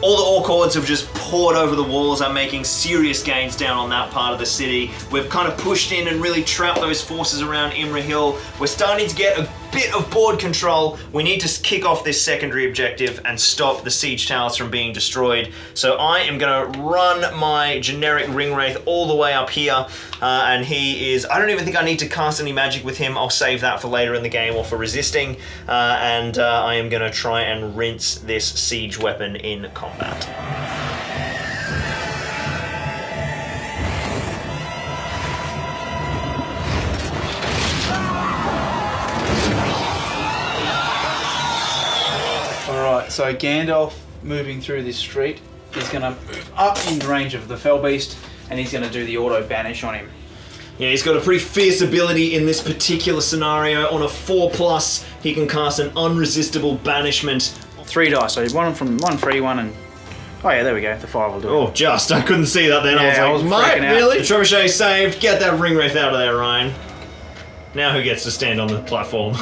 All the orc hordes have just horde over the walls are making serious gains down on that part of the city. We've kind of pushed in and really trapped those forces around Imrahil. We're starting to get a bit of board control. We need to kick off this secondary objective and stop the siege towers from being destroyed. So I am going to run my generic ring wraith all the way up here, and he is, I don't even think I need to cast any magic with him. I'll save that for later in the game or for resisting, and I am going to try and rinse this siege weapon in combat. Alright, so Gandalf moving through this street is going to move up in range of the Fellbeast, and he's going to do the auto banish on him. Yeah, he's got a pretty fierce ability in this particular scenario. On a 4+, he can cast an unresistible banishment. 3 dice, so one free, one, and oh yeah, there we go. The 5 will do it. Oh, just. I couldn't see that then. Yeah, I was like, freaking mate, out. really? The Trebuchet saved. Get that ring wraith out of there, Ryan. Now who gets to stand on the platform?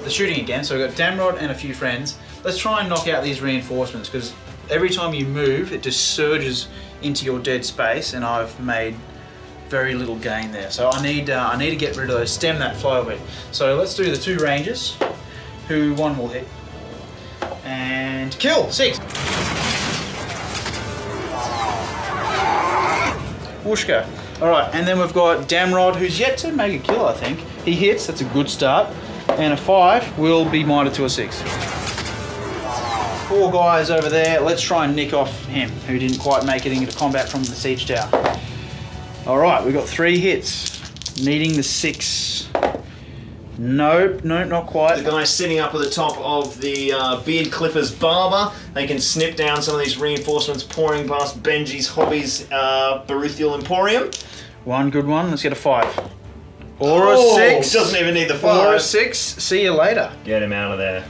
The shooting again, so we've got Damrod and a few friends. Let's try and knock out these reinforcements, because every time you move, it just surges into your dead space, and I've made very little gain there. So I need to get rid of those, stem that flow a bit. So let's do the 2 rangers, who 1 will hit. And kill, 6. Whooshka. Alright, and then we've got Damrod, who's yet to make a kill, I think. He hits, that's a good start. And a 5 will be minded to a 6. 4 guys over there. Let's try and nick off him, who didn't quite make it into combat from the siege tower. Alright, we've got 3 hits. Needing the 6. Nope, not quite. The guy sitting up at the top of the Beard Clippers Barber. They can snip down some of these reinforcements pouring past Benji's Hobbies Baruthial Emporium. 1 good one. Let's get a 5. Or a 6. Doesn't even need the 5. Or a 6. See you later. Get him out of there.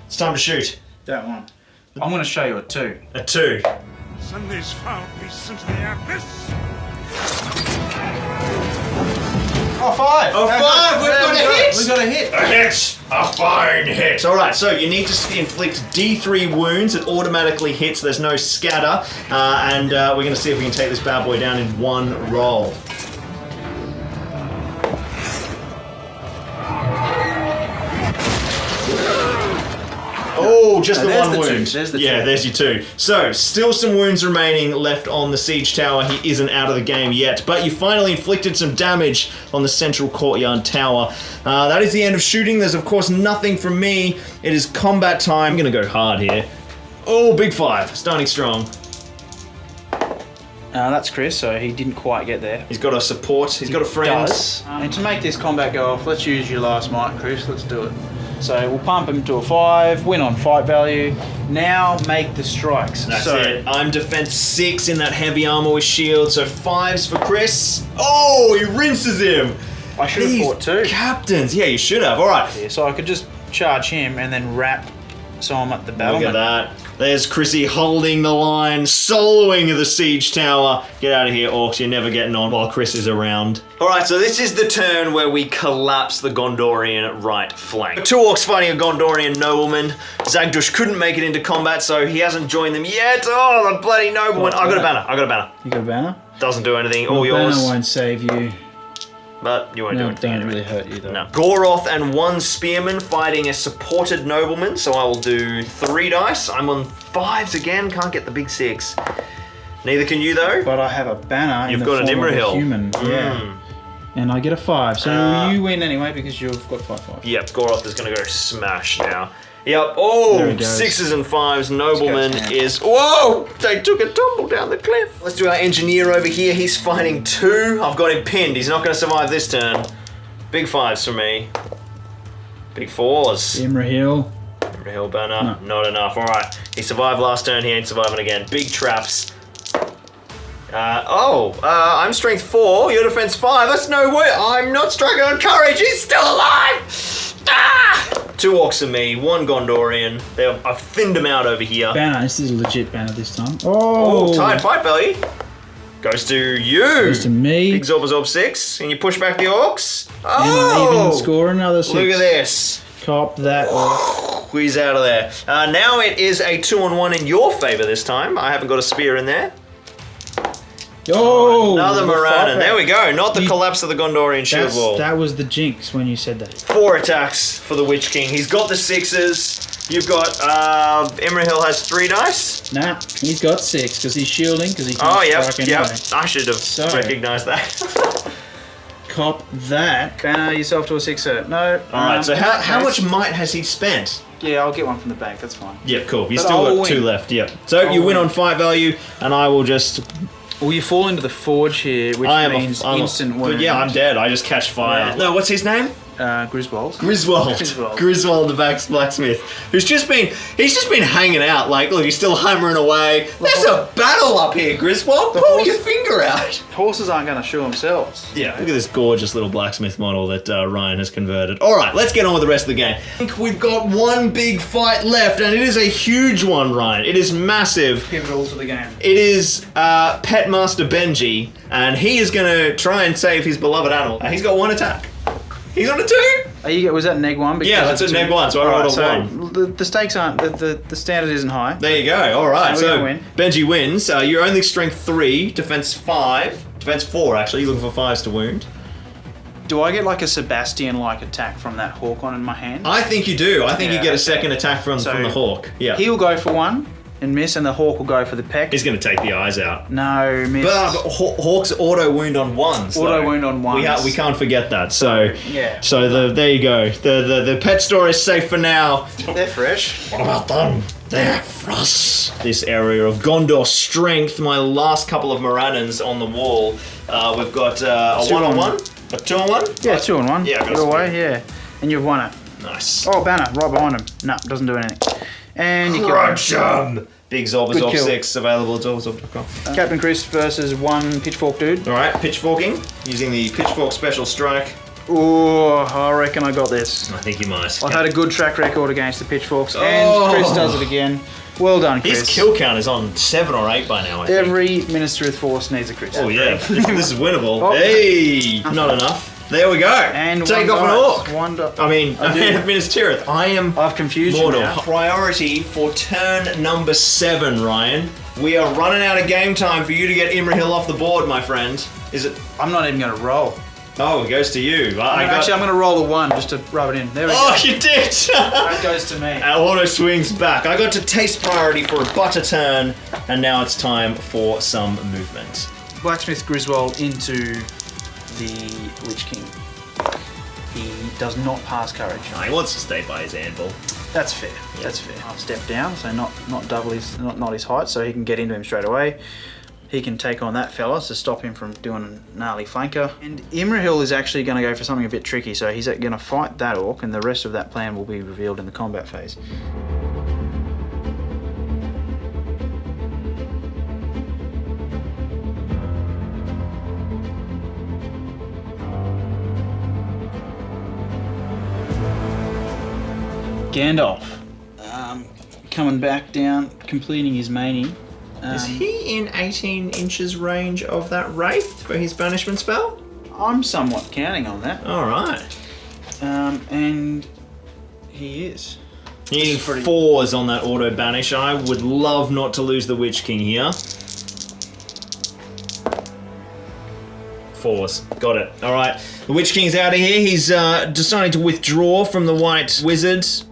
It's time to shoot. That one. I'm going to show you a 2. A 2. Sunday's found me since the abyss. Oh, 5. Oh, 5. We've got a hit. We've got a hit. A hit! A fine hit! Alright, so you need to inflict D3 wounds. It automatically hits. There's no scatter. And we're going to see if we can take this bad boy down in 1 roll. Oh, just the 1 wound. There's the 2. There's your 2. So, still some wounds remaining left on the siege tower. He isn't out of the game yet, but you finally inflicted some damage on the central courtyard tower. That is the end of shooting. There's, of course, nothing from me. It is combat time. I'm going to go hard here. Oh, big 5. Starting strong. That's Chris, so he didn't quite get there. He's got a support. He's got a friend. And to make this combat go off, let's use your last might, Chris. Let's do it. So we'll pump him to a 5, win on fight value. Now make the strikes. That's it. I'm defense 6 in that heavy armor with shield, so 5s for Chris. Oh, he rinses him. I should have fought 2. Captains. Yeah, you should have. All right. Yeah, so I could just charge him and then wrap so I'm at the battle. Look at that. There's Chrissy holding the line, soloing the siege tower. Get out of here, orcs. You're never getting on while Chris is around. All right, so this is the turn where we collapse the Gondorian right flank. 2 orcs fighting a Gondorian nobleman. Zagdush couldn't make it into combat, so he hasn't joined them yet. Oh, the bloody nobleman. I got a banner. You got a banner? Doesn't do anything. All yours. Banner won't save you. But you won't do anything don't anyway. really hurt you though. No. Goroth and 1 spearman fighting a supported nobleman, so I will do 3 dice. I'm on 5s again, can't get the big 6. Neither can you though. But I have a banner. You've in the got an form of a Imrahil. Human. Yeah. And I get a 5, so you win anyway because you've got 5/5. Yep, Goroth is going to go smash now. Yep, oh, There he goes. 6s and 5s. Nobleman Let's go, is... Whoa! They took a tumble down the cliff. Let's do our engineer over here. He's fighting 2. I've got him pinned. He's not going to survive this turn. Big 5s for me. Big 4s. Imrahil. Imrahil banner. Not enough. All right. He survived last turn. He ain't surviving again. Big traps. I'm strength 4. Your defense 5. That's no way. I'm not striking on courage. He's still alive. Ah! 2 orcs and me. 1 Gondorian. I've thinned them out over here. Banner. This is a legit banner this time. Oh, tied fight value. Goes to you. Goes to me. Big Zorpazorp 6. And you push back the orcs. And I even score another 6. Look at this. Cop that. He's out of there. Now it is a 2-on-1 in your favour this time. I haven't got a spear in there. Oh, another Morannon. There we go. Not the collapse of the Gondorian shield wall. That was the jinx when you said that. 4 attacks for the Witch King. He's got the 6s. You've got Imrahil has 3 dice. Nah, he's got 6 because he's shielding because he can strike anyway. I should have recognised that. Cop that. Banner yourself to a 6er. No. Alright, so how much might has he spent? Yeah, I'll get one from the bank, that's fine. Yeah, cool. You've still got 2 left, yeah. So you win on fight value, and I will just... Well, you fall into the forge here, which means instant wound. But yeah, I'm dead. I just catch fire. Yeah. No, what's his name? Griswold. Griswold the blacksmith, who's just been hanging out. Like, look, he's still hammering away. There's a battle up here, Griswold. Pull your finger out. Horses aren't going to show themselves. Yeah, look at this gorgeous little blacksmith model that Ryan has converted. All right, let's get on with the rest of the game. I think we've got one big fight left, and it is a huge one, Ryan. It is massive. Pivotal to the game. It is Pet Master Benji, and he is going to try and save his beloved animal. He's got 1 attack. He's on a 2. Was that neg 1? Yeah, that's a neg 1, so I rolled a 1. The stakes aren't, the standard isn't high. There you go, alright, so win. Benji wins. You're only strength 3, defense 5, defense 4 actually, you're looking for 5s to wound. Do I get like a Sebastian-like attack from that hawk on in my hand? I think you do. I think you get a second attack from the hawk. Yeah. He'll go for 1 and miss, and the hawk will go for the peck. He's going to take the eyes out. No, miss. But hawks auto wound on 1s. Auto wound on 1s. We can't forget that. So yeah. So there you go. The pet store is safe for now. They're fresh. What about them? They're fresh. This area of Gondor strength. My last couple of Morannons on the wall. We've got a 1-on-1, a 2-on-1. Yeah, 2-on-1. Yeah, Get away. Yeah, and you've won it. Nice. Oh, banner right behind him. No, doesn't do anything. And you Crunch him. Big Zorpazorp 6 available at Zorpazorp.com. Captain Chris versus 1 pitchfork dude. Alright, pitchforking. Using the pitchfork special strike. Oh, I reckon I got this. I think you might. I've had a good track record against the pitchforks, and Chris does it again. Well done, Chris. His kill count is on 7 or 8 by now, I think. Every Minas Tirith force needs a Chris. Oh yeah, this is winnable. Oh. Hey, not enough. There we go. And take off an orc. I mean, Minas Tirith. I've confused Mordor. You now. Priority for turn number 7, Ryan. We are running out of game time for you to get Imrahil off the board, my friend. Is it? I'm not even going to roll. Oh, it goes to you. Actually, I'm going to roll the 1 just to rub it in. There we go. Oh, you did! That goes to me. Our auto swings back. I got to taste priority for a butter turn, and now it's time for some movement. Blacksmith Griswold into the Witch King. He does not pass courage. No, he wants to stay by his anvil. That's fair. Yeah. That's fair. I'll step down, so not double his not his height, so he can get into him straight away. He can take on that fella to stop him from doing a gnarly flanker. And Imrahil is actually going to go for something a bit tricky, so he's going to fight that orc, and the rest of that plan will be revealed in the combat phase. Gandalf, coming back down, completing his mani. Is he in 18 inches range of that wraith for his banishment spell? I'm somewhat counting on that. All right. And he is. Needing 4s on that auto banish. I would love not to lose the Witch King here. 4s. Got it. All right. The Witch King's out of here. He's deciding to withdraw from the White Wizards.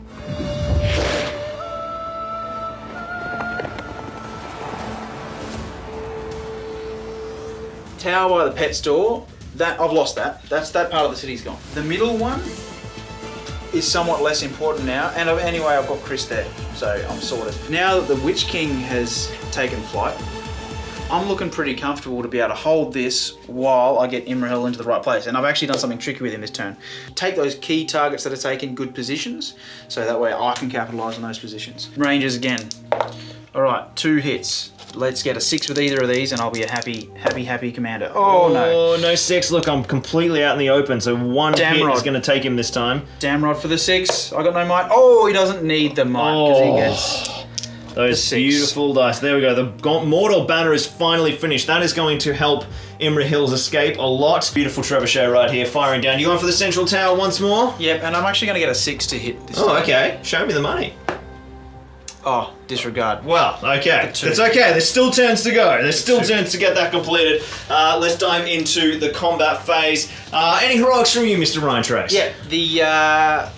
Tower by the pet store, that I've lost that. That part of the city's gone. The middle one is somewhat less important now, and anyway, I've got Chris there, so I'm sorted. Now that the Witch King has taken flight, I'm looking pretty comfortable to be able to hold this while I get Imrahil into the right place. And I've actually done something tricky with him this turn. Take those key targets that are taking good positions, so that way I can capitalise on those positions. Rangers again. All right, 2 hits. Let's get a 6 with either of these, and I'll be a happy commander. Oh no! Oh no 6. Look, I'm completely out in the open, so 1 hit is going to take him this time. Damn rod for the 6. I got no might. Oh, he doesn't need the might because he gets. Those beautiful dice. There we go. The Mordor banner is finally finished. That is going to help Imrahil's escape a lot. Beautiful trebuchet right here, firing down. You going for the central tower once more? Yep, and I'm actually going to get a 6 to hit this Oh, time. okay. Show me the money. Oh, disregard. Well, okay. It's okay. There's still turns to go. There's still turns to get that completed. Let's dive into the combat phase. Any heroics from you, Mr. Ryan Trace? Yeah, the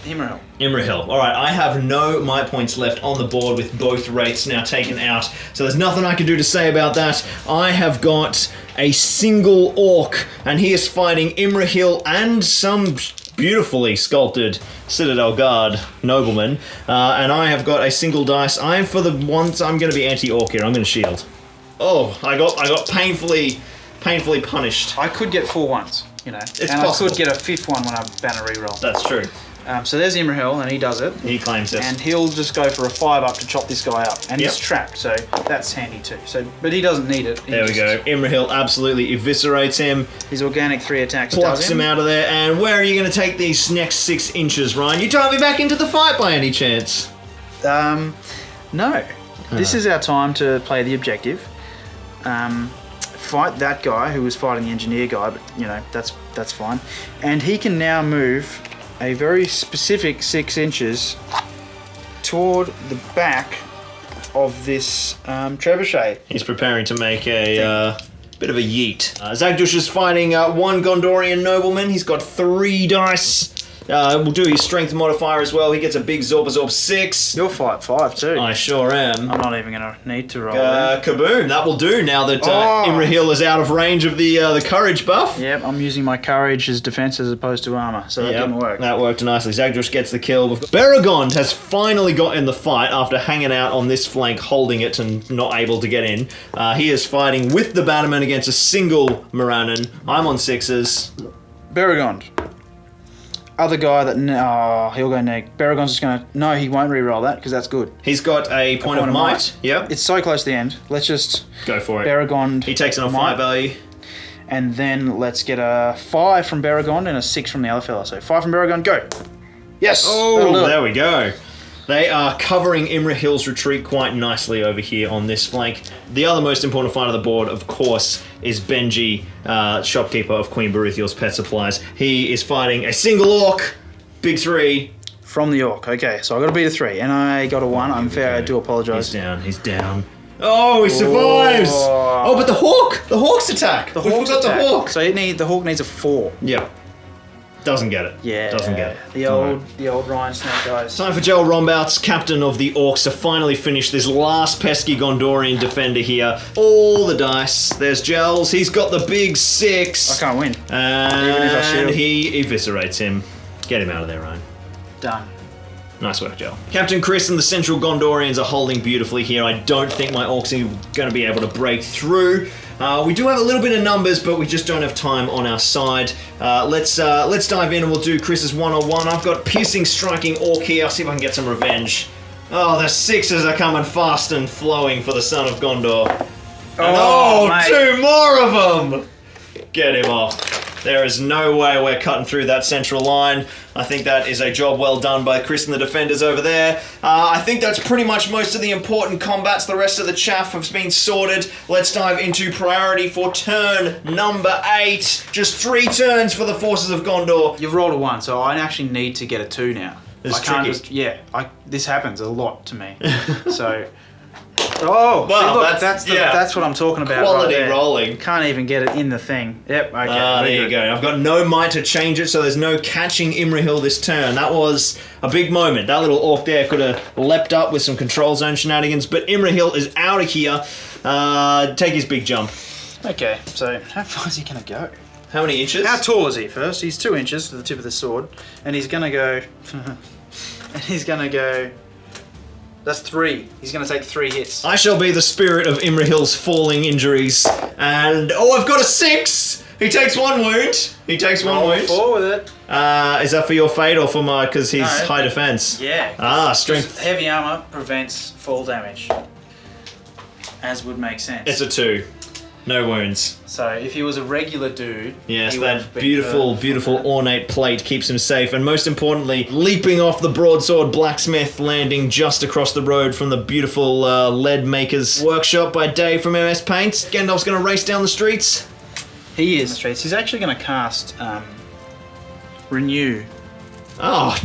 Imrahil. Imrahil. All right, I have no might points left on the board with both rates now taken out, so there's nothing I can do to say about that. I have got a single orc, and he is fighting Imrahil and some beautifully sculpted Citadel Guard nobleman, and I have got a single dice. I'm for the once I'm going to be anti-orc here. I'm going to shield. Oh, I got painfully punished. I could get 4 ones, you know, It's and possible. I could get a 5th one when I banner reroll. That's true. So there's Imrahil, and he does it. He claims this. And he'll just go for a 5 up to chop this guy up. And he's Yep. trapped, so that's handy too. So, but he doesn't need it. There we go. Imrahil absolutely eviscerates him, His organic 3 attacks plucks does him out of there, and where are you going to take these next 6 inches, Ryan? You trying me back into the fight by any chance? No. This is our time to play the objective. Fight that guy who was fighting the engineer guy, but you know, that's fine. And he can now move a very specific 6 inches toward the back of this trebuchet. He's preparing to make a bit of a yeet. Zagdush is fighting 1 Gondorian nobleman. He's got 3 dice. We'll do his strength modifier as well. He gets a big Zorpazorp 6. You'll fight 5 too. I sure am. I'm not even going to need to roll that. Kaboom! That will do now that Imrahil is out of range of the courage buff. Yep, I'm using my courage as defense as opposed to armor, so that didn't work. That worked nicely. Zagdush gets the kill. Baragond has finally got in the fight after hanging out on this flank, holding it and not able to get in. He is fighting with the Bannerman against a single Morannon. I'm on 6s. Baragond. Other guy that... he'll go neg. Baragond's just going to... No, he won't re-roll that, because that's good. He's got a point of might. Yep. It's so close to the end. Let's just... Go for it. Baragond... He takes it on 5 value. And then let's get a 5 from Baragond and a 6 from the other fella. So 5 from Baragond, go! Yes! Oh, there we go. They are covering Imrahil's retreat quite nicely over here on this flank. The other most important fight of the board, of course, is Benji, shopkeeper of Queen Beruthiel's pet supplies. He is fighting a single orc, big 3. From the orc, okay. So I got to beat a 3, and I got a 1. I'm fair, I do apologise. He's down. Oh, he survives! Oh, but the hawk! The hawk's attack! We forgot the hawk! So the hawk needs a 4. Yep. Doesn't get it. Yeah. Doesn't get it. The old Ryan Snake guys. Time for Joel Rombouts, captain of the Orcs, to finally finish this last pesky Gondorian defender here. All the dice. There's Gels. He's got the big 6. I can't win. And Even if I shield. he eviscerates him. Get him out of there, Ryan. Done. Nice work, Joel. Captain Chris and the Central Gondorians are holding beautifully here. I don't think my Orcs are going to be able to break through. We do have a little bit of numbers, but we just don't have time on our side. Let's dive in and we'll do Chris's one-on-one. I've got piercing, striking orc here. I'll see if I can get some revenge. Oh, the 6s are coming fast and flowing for the son of Gondor. And 2 more of them! Get him off. There is no way we're cutting through that central line. I think that is a job well done by Chris and the defenders over there. I think that's pretty much most of the important combats. The rest of the chaff has been sorted. Let's dive into priority for turn number 8. Just 3 turns for the forces of Gondor. You've rolled a 1, so I actually need to get a 2 now. It's I can't tricky. just... this happens a lot to me. So... Oh, Well, see, look, that's what I'm talking about. Quality right there. rolling. Can't even get it in the thing. Yep, okay. There you go. I've got no might to change it, so there's no catching Imrahil this turn. That was a big moment. That little orc there could have leapt up with some control zone shenanigans, but Imrahil is out of here. Take his big jump. Okay, so how far is he going to go? How many inches? How tall is he first? He's 2 inches to the tip of the sword, and he's going to go... and he's going to go... That's 3. He's going to take 3 hits. I shall be the spirit of Imrahil's falling injuries. And, I've got a 6! He takes 1 wound. He takes 1 wound. 4 with it. Is that for your fate or for my, because he's high defense? Yeah. Strength. Heavy armor prevents fall damage. As would make sense. It's a 2. No wounds. So if he was a regular dude, Yes, he would that have been beautiful, hurt. beautiful ornate plate keeps him safe, and most importantly, leaping off the broadsword blacksmith, landing just across the road from the beautiful lead maker's workshop by Dave from MS Paints. Gandalf's going to race down the streets. He is. He's actually going to cast Renew. Oh,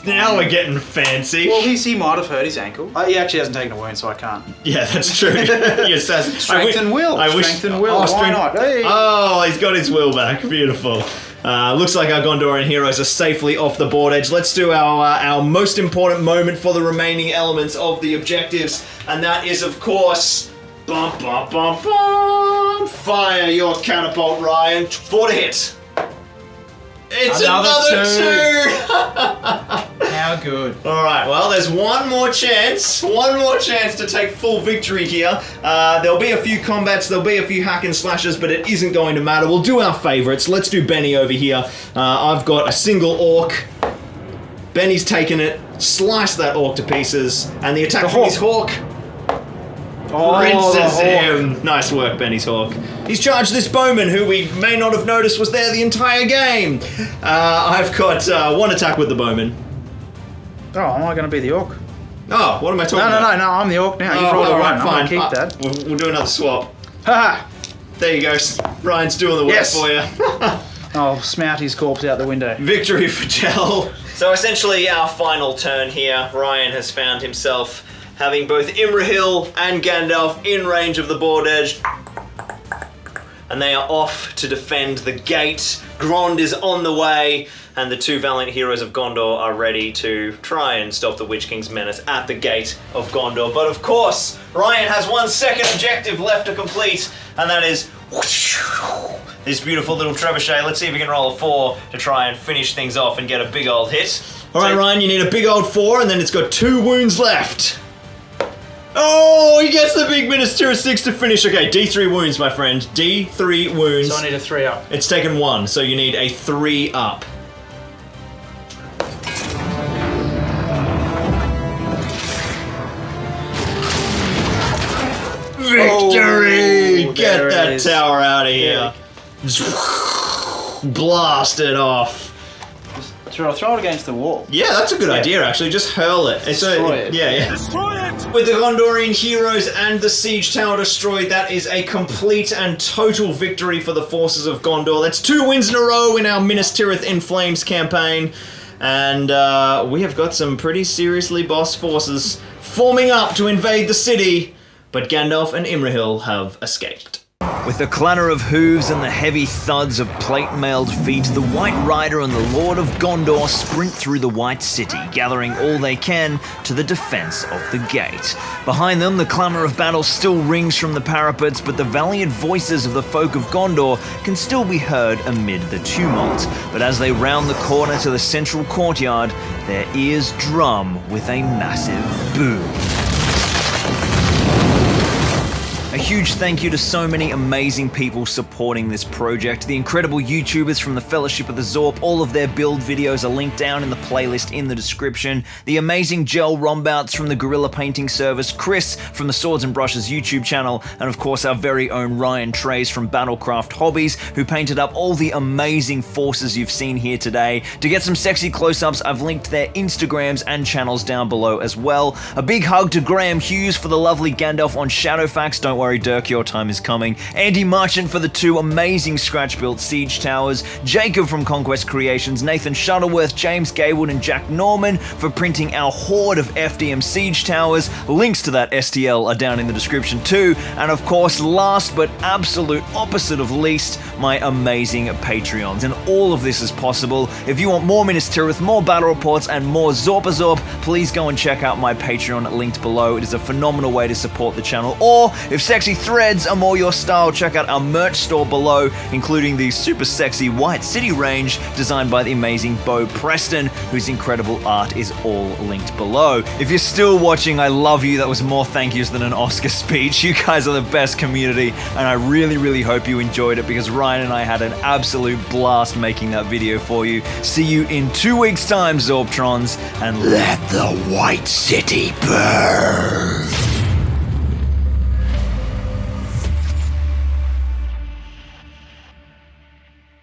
now we're getting fancy. Well, he might have hurt his ankle. He actually hasn't taken a wound, so I can't. Yeah, that's true. Yes, that's Strength and will. Strength and will. Why not? Hey. Oh, he's got his will back. Beautiful. Looks like our Gondorian heroes are safely off the board edge. Let's do our most important moment for the remaining elements of the objectives, and that is, of course, bum, bum, bum, bum. Fire your catapult, Ryan. 4 to hit. It's another two. How good. All right, well, there's one more chance to take full victory here. There'll be a few combats, there'll be a few hack and slashes, but it isn't going to matter. We'll do our favorites. Let's do Benny over here. I've got a single orc. Benny's taken it, sliced that orc to pieces, and the attack from his hawk rinses him. Nice work, Benny's hawk. He's charged this bowman, who we may not have noticed was there the entire game. I've got one attack with the bowman. Oh, am I going to be the orc? Oh, what am I talking about? No, I'm the orc now. You've Oh, rolled a all one. right, I'm fine. going to keep that. We'll do another swap. Ha! There you go. Ryan's doing the work Yes. for you. I'll smout his corpse out the window. Victory for Jell. So essentially our final turn here, Ryan has found himself having both Imrahil and Gandalf in range of the board edge. And they are off to defend the gate. Grond is on the way, and the two valiant heroes of Gondor are ready to try and stop the Witch King's menace at the gate of Gondor. But of course, Ryan has one second objective left to complete, and that is this beautiful little trebuchet. Let's see if we can roll a 4 to try and finish things off and get a big old hit. All right, Ryan, you need a big old 4, and then it's got 2 wounds left. Oh, he gets the big Minas Tirith 6 to finish. Okay, D3 wounds, my friend. D3 wounds. So I need a 3 up. It's taken 1, so you need a 3 up. Victory! Oh, Get there it that is. tower out of here. Blast it off. Sure, I'll throw it against the wall. Yeah, that's a good idea, actually. Just hurl it. Destroy it. Yeah. Destroy it! With the Gondorian heroes and the siege tower destroyed, that is a complete and total victory for the forces of Gondor. That's 2 wins in a row in our Minas Tirith in Flames campaign. And we have got some pretty seriously boss forces forming up to invade the city. But Gandalf and Imrahil have escaped. With the clatter of hooves and the heavy thuds of plate-mailed feet, the White Rider and the Lord of Gondor sprint through the White City, gathering all they can to the defense of the gate. Behind them, the clamor of battle still rings from the parapets, but the valiant voices of the folk of Gondor can still be heard amid the tumult. But as they round the corner to the central courtyard, their ears drum with a massive boom. A huge thank you to so many amazing people supporting this project. The incredible YouTubers from the Fellowship of the Zorp, all of their build videos are linked down in the playlist in the description. The amazing Gel Rombouts from the Guerrilla Painting Service, Chris from the Swords and Brushes YouTube channel, and of course our very own Ryan Trays from Battlecraft Hobbies, who painted up all the amazing forces you've seen here today. To get some sexy close-ups, I've linked their Instagrams and channels down below as well. A big hug to Graham Hughes for the lovely Gandalf on Shadowfax. Don't worry, Dirk, your time is coming. Andy Marchant for the 2 amazing scratch-built siege towers. Jacob from Conquest Creations, Nathan Shuttleworth, James Gaywood, and Jack Norman for printing our horde of FDM siege towers. Links to that STL are down in the description too. And of course, last but absolute opposite of least, my amazing Patreons. And all of this is possible. If you want more Minas Tirith, more battle reports, and more Zorpazorp, please go and check out my Patreon linked below. It is a phenomenal way to support the channel. Or if sexy threads are more your style, check out our merch store below, including the super sexy White City range designed by the amazing Bo Preston, whose incredible art is all linked below. If you're still watching, I love you. That was more thank yous than an Oscar speech. You guys are the best community, and I really, really hope you enjoyed it, because Ryan and I had an absolute blast making that video for you. See you in 2 weeks' time, Zorptrons, and let the White City burn!